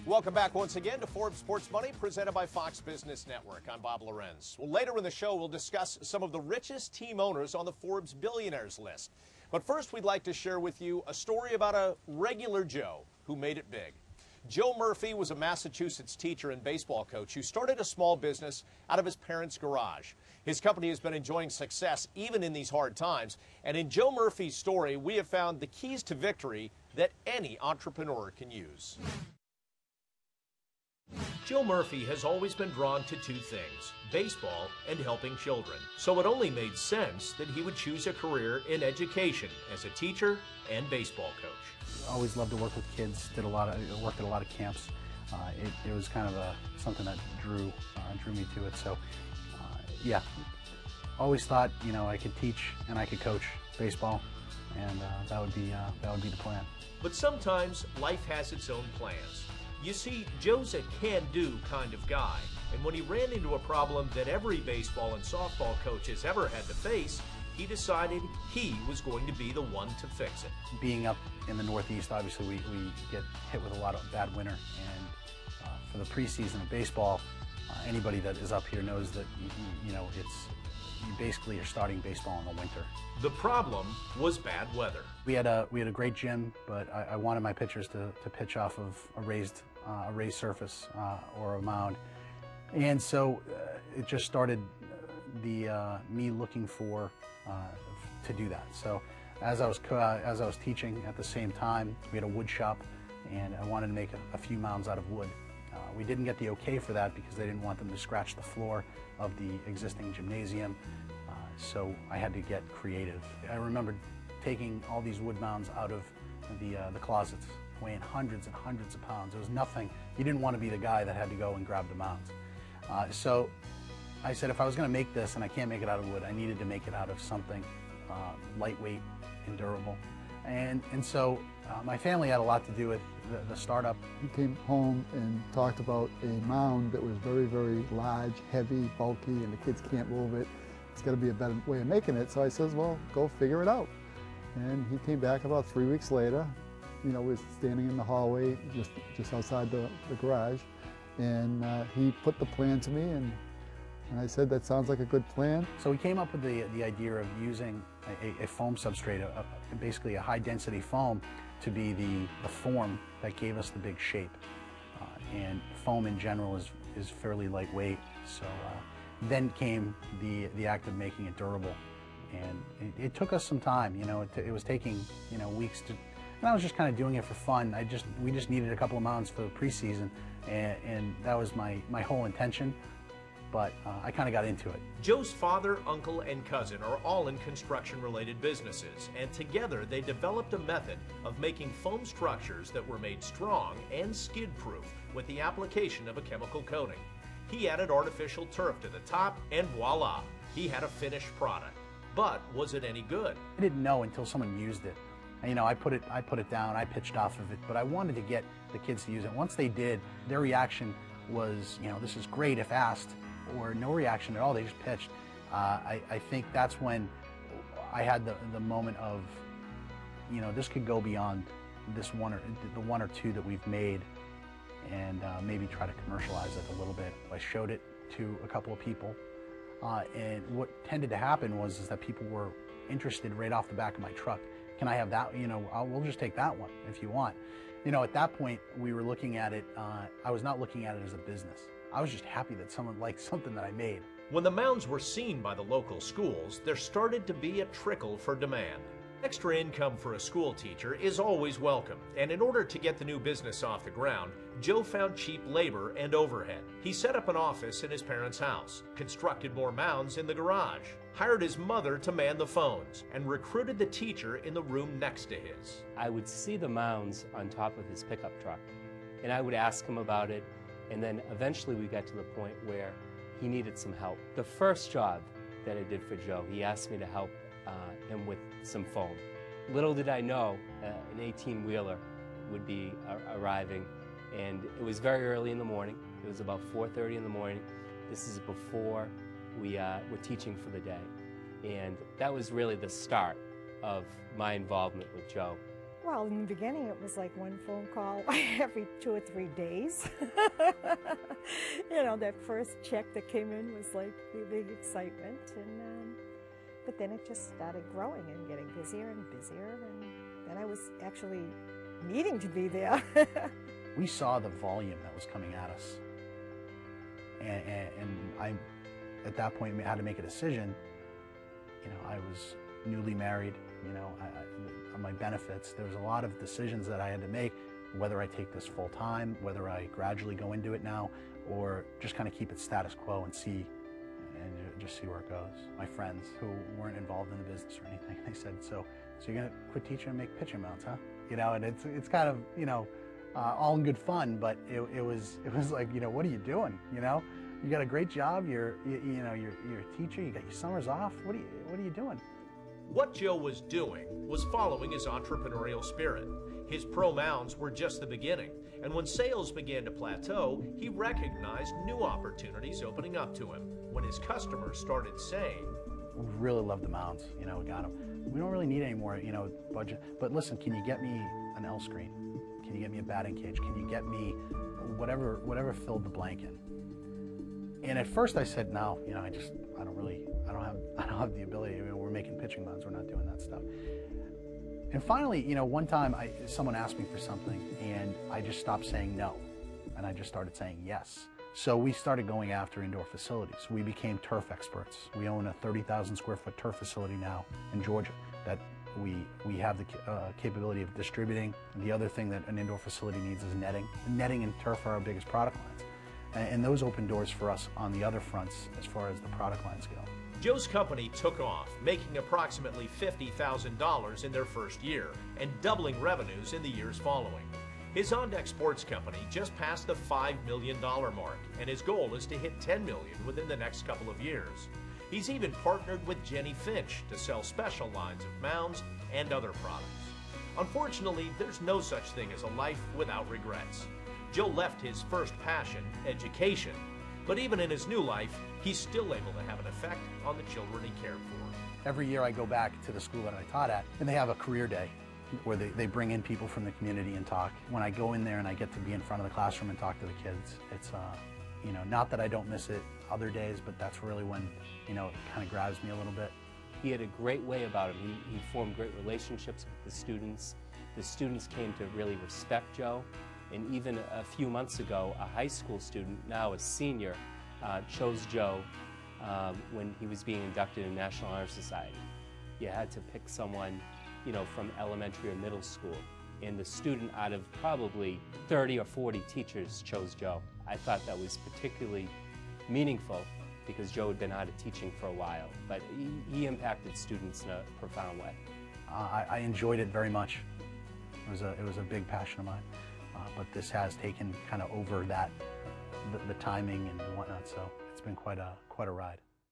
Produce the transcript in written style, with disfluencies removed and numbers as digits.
Welcome back once again to Forbes Sports Money, presented by Fox Business Network. I'm Bob Lorenz. Well, later in the show, we'll discuss some of the richest team owners on the Forbes Billionaires list. But first, we'd like to share with you a story about a regular Joe who made it big. Joe Murphy was a Massachusetts teacher and baseball coach who started a small business out of his parents' garage. His company has been enjoying success even in these hard times. And in Joe Murphy's story, we have found the keys to victory that any entrepreneur can use. Joe Murphy has always been drawn to two things, baseball and helping children. So it only made sense that he would choose a career in education as a teacher and baseball coach. I always loved to work with kids, worked at a lot of camps. It was kind of something that drew me to it. So yeah, always thought, you know, I could teach and I could coach baseball, and that would be the plan. But sometimes life has its own plans. You see, Joe's a can-do kind of guy, and when he ran into a problem that every baseball and softball coach has ever had to face, he decided he was going to be the one to fix it. Being up in the Northeast, obviously we get hit with a lot of bad winter, and for the preseason of baseball, anybody that is up here knows that you basically are starting baseball in the winter. The problem was bad weather. We had a great gym, but I wanted my pitchers to pitch off of a raised surface or a mound, and so it just started me looking for to do that. So as I was teaching at the same time, we had a wood shop, and I wanted to make a few mounds out of wood. We didn't get the okay for that because they didn't want them to scratch the floor of the existing gymnasium, so I had to get creative. I remember taking all these wood mounds out of the closets, weighing hundreds and hundreds of pounds. It was nothing. You didn't want to be the guy that had to go and grab the mounds. So I said, if I was going to make this, and I can't make it out of wood, I needed to make it out of something lightweight and durable. And so my family had a lot to do with the startup. He came home and talked about a mound that was very, very large, heavy, bulky, and the kids can't move it. It's got to be a better way of making it. So I says, well, go figure it out. And he came back about 3 weeks later. You know, we was standing in the hallway just outside the garage, and he put the plan to me, and I said, that sounds like a good plan. So we came up with the idea of using a foam substrate, basically a high-density foam, to be the form that gave us the big shape. And foam in general is fairly lightweight, so then came the act of making it durable. And it took us some time, you know, it was taking, you know, weeks to, and I was just kind of doing it for fun. We just needed a couple of mounds for the preseason, and that was my whole intention. But I kind of got into it. Joe's father, uncle, and cousin are all in construction-related businesses, and together they developed a method of making foam structures that were made strong and skid-proof with the application of a chemical coating. He added artificial turf to the top, and voila, he had a finished product. But was it any good? I didn't know until someone used it. You know, I put it down, I pitched off of it, but I wanted to get the kids to use it. Once they did, their reaction was, you know, this is great if asked, or no reaction at all, they just pitched. I think that's when I had the moment of, you know, this could go beyond this the one or two that we've made, and maybe try to commercialize it a little bit. I showed it to a couple of people, and what tended to happen was that people were interested right off the back of my truck. Can I have that? You know, we'll just take that one if you want. You know, at that point, we were looking at it, I was not looking at it as a business. I was just happy that someone liked something that I made. When the mounds were seen by the local schools, there started to be a trickle for demand. Extra income for a school teacher is always welcome, and in order to get the new business off the ground, Joe found cheap labor and overhead. He set up an office in his parents' house, constructed more mounds in the garage, hired his mother to man the phones, and recruited the teacher in the room next to his. I would see the mounds on top of his pickup truck, and I would ask him about it, and then eventually we got to the point where he needed some help. The first job that I did for Joe, he asked me to help him with some foam. Little did I know an 18-wheeler would be arriving, and it was very early in the morning. It was about 4:30 in the morning. This is before we were teaching for the day, and that was really the start of my involvement with Joe. Well, in the beginning, it was like one phone call every 2 or 3 days. You know, that first check that came in was like the big excitement, and but then it just started growing and getting busier and busier, and then I was actually needing to be there. We saw the volume that was coming at us, and I, at that point, had to make a decision. You know, I was newly married. You know, on my benefits, there was a lot of decisions that I had to make, whether I take this full time, whether I gradually go into it now, or just kind of keep it status quo and see, and just see where it goes. My friends who weren't involved in the business or anything, they said, so you're gonna quit teaching and make pitching mounts, huh? You know, and it's kind of, you know, all in good fun, but it was like, you know, what are you doing? You know, you got a great job, you're a teacher, you got your summers off. What are you doing? What Joe was doing was following his entrepreneurial spirit. His pro mounds were just the beginning, and when sales began to plateau, he recognized new opportunities opening up to him when his customers started saying, "We really love the mounds, you know, we got them. We don't really need any more, you know, budget, but listen, can you get me an L screen? Can you get me a batting cage? Can you get me whatever filled the blank in?" And at first I said, no, you know, I don't have the ability. You know, we're making pitching mounds, we're not doing that stuff. And finally, you know, one time someone asked me for something, and I just stopped saying no, and I just started saying yes. So we started going after indoor facilities. We became turf experts. We own a 30,000 square foot turf facility now in Georgia that we have the capability of distributing. The other thing that an indoor facility needs is netting. Netting and turf are our biggest product lines. And those open doors for us on the other fronts as far as the product lines go. Joe's company took off, making approximately $50,000 in their first year and doubling revenues in the years following. His on-deck sports company just passed the $5 million mark, and his goal is to hit $10 million within the next couple of years. He's even partnered with Jenny Finch to sell special lines of mounds and other products. Unfortunately, there's no such thing as a life without regrets. Joe left his first passion, education, but even in his new life, he's still able to have an effect on the children he cared for. Every year I go back to the school that I taught at, and they have a career day where they bring in people from the community and talk. When I go in there and I get to be in front of the classroom and talk to the kids, it's, you know, not that I don't miss it other days, but that's really when, you know, it kind of grabs me a little bit. He had a great way about him. He formed great relationships with the students. The students came to really respect Joe. And even a few months ago, a high school student, now a senior, chose Joe when he was being inducted in National Honor Society. You had to pick someone, you know, from elementary or middle school. And the student out of probably 30 or 40 teachers chose Joe. I thought that was particularly meaningful because Joe had been out of teaching for a while, but he impacted students in a profound way. I enjoyed it very much. It was a big passion of mine. But this has taken kind of over that, the timing and whatnot, so it's been quite a ride.